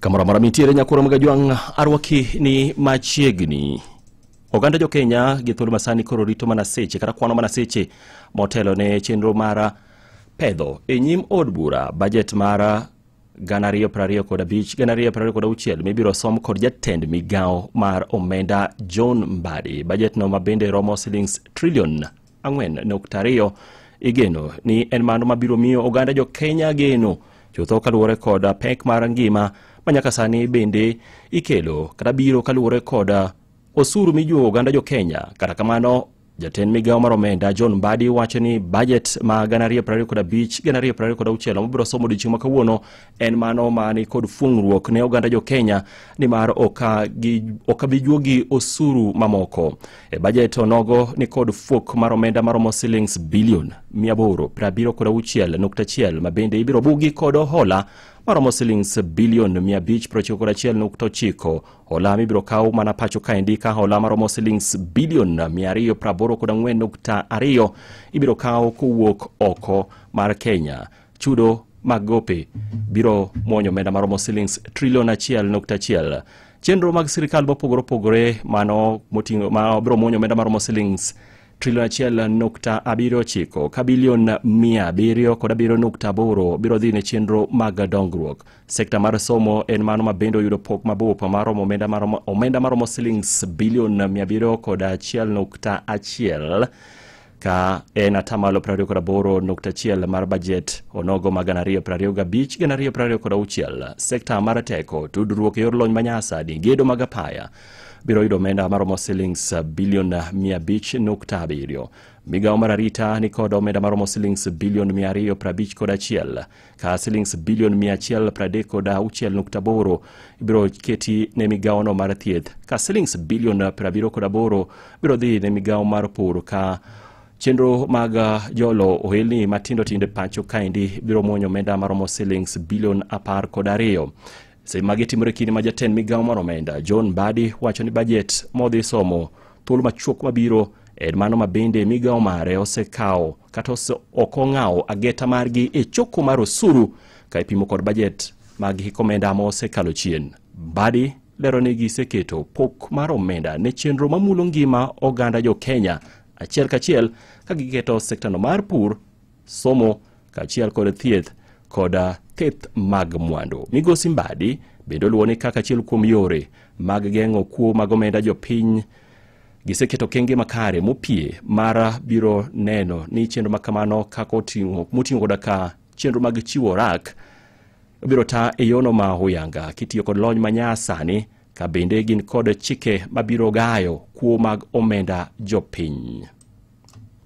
Kamora mara mitiere nyakura mga juang arwaki ni machiegni. Oganda jo Kenya gi thuolo masani koro rito mana seche kata kwano mana seche motelo ne chenro mara pedho e nyim od bura budget mara gana 2025 gana 2026 mibiro som kod jatend migao mar omenda John Mbadi. Budget no mabende romo shillings trillion 4.2 igeno ni en mano mabiro miyo oganda jo Kenya geno chutho kaluwore kod pek mar ngima manyaka sani bende ikelo kata biro kaluwore kod osuru mijuo oganda jo Kenya. Kata kamano jatend migao mar omenda John Mbadi wacho ni budget ma gana 2025 gana 2026 mabiro somo odiochieng' ma kawuono en mano mani kod fungruok ne oganda jo Kenya ni mar okabijuogi osuru mamoko. E budget onogo ni kod fuok mar omenda maromo shillings billion 876.1 mabende ibiro bugi kod hola maromo shillings billion 591.9. Hola mibiro kaw mana pacho kaendi ka hola maromo shillings billion 284.2 ibiro kaw kowuok oko mar Kenya. Chudo magope biro mwonyo omenda maromo shillings trillion 1.1. Chenro mag sirikal mopogore mano moting'o ma biro mwonyo omenda maromo shillings trillion 1.79 ka bilion 707.8 biro dhi ne chenro mag dongruok. Sekta mar somo en mano mabende oyudo pok mabup maromo omenda maromo shillings bilion 701.1 ka en atamalo 28.1 mar budget onogo magana 2025 gana 2026. Sekta mar teko, tudruok e yor lony manyasani, gedo mag apaya biro yudo omenda maromo shillings bilion 500.7. Migao mar arita ni kod omenda maromo shillings bilion 251 ka shillings bilion 136.8 biro keti ne migao no mar thieth, ka shillings bilion 78 biro dhi ne migao mar pur, ka chenro mag jolo ohelni matindo tinde pacho kaendi biro mwonyo omenda maromo shillings bilion 12. Semagi timore kini ma jatend migao mar omenda John Mbadi wacho ni budget modhi somo thuolo machuok mabiro en mano mabende migao mare osekawo kata okong'awo ageta margi e choko mar osuru ka ipimo kod budget mag hik omenda ma osekalo chien. Mbadi lero ni giseketo pok mar omenda ne chenro mamulo ngima oganda jo Kenya achiel kachiel ka giketo sekta no mar pur, somo kachiel kod thieth kod thieth mag mwandu. Migosi Mbadi bendo luoni kaka achiel kuom yore mag geng'o kuo mag omenda jo piny giseketo kenge makare mopie mara biro neno ni chenro makamano kako moting'o ka chenro mag chiwo rak biro ta e yono ma huyanga kitiyo kod lony manyasani, ka bende gin kod chike mabiro gayo kuo mag omenda jo piny.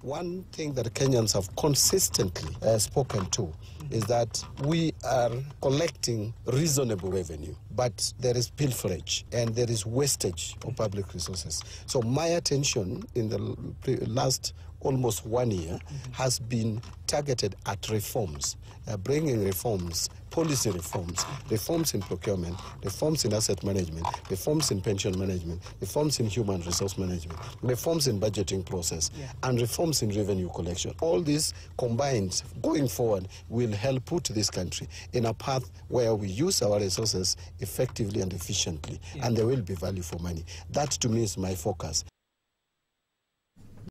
One thing that Kenyans have consistently spoken to is that we are collecting reasonable revenue, but there is pilferage and there is wastage of public resources. So my attention in the last almost 1 year has been targeted at reforms, bringing reforms, policy reforms, reforms in procurement, reforms in asset management, reforms in pension management, reforms in human resource management, reforms in budgeting process, and reforms in revenue collection. All these combined going forward will help put this country in a path where we use our resources effectively and efficiently, and there will be value for money. That to me is my focus.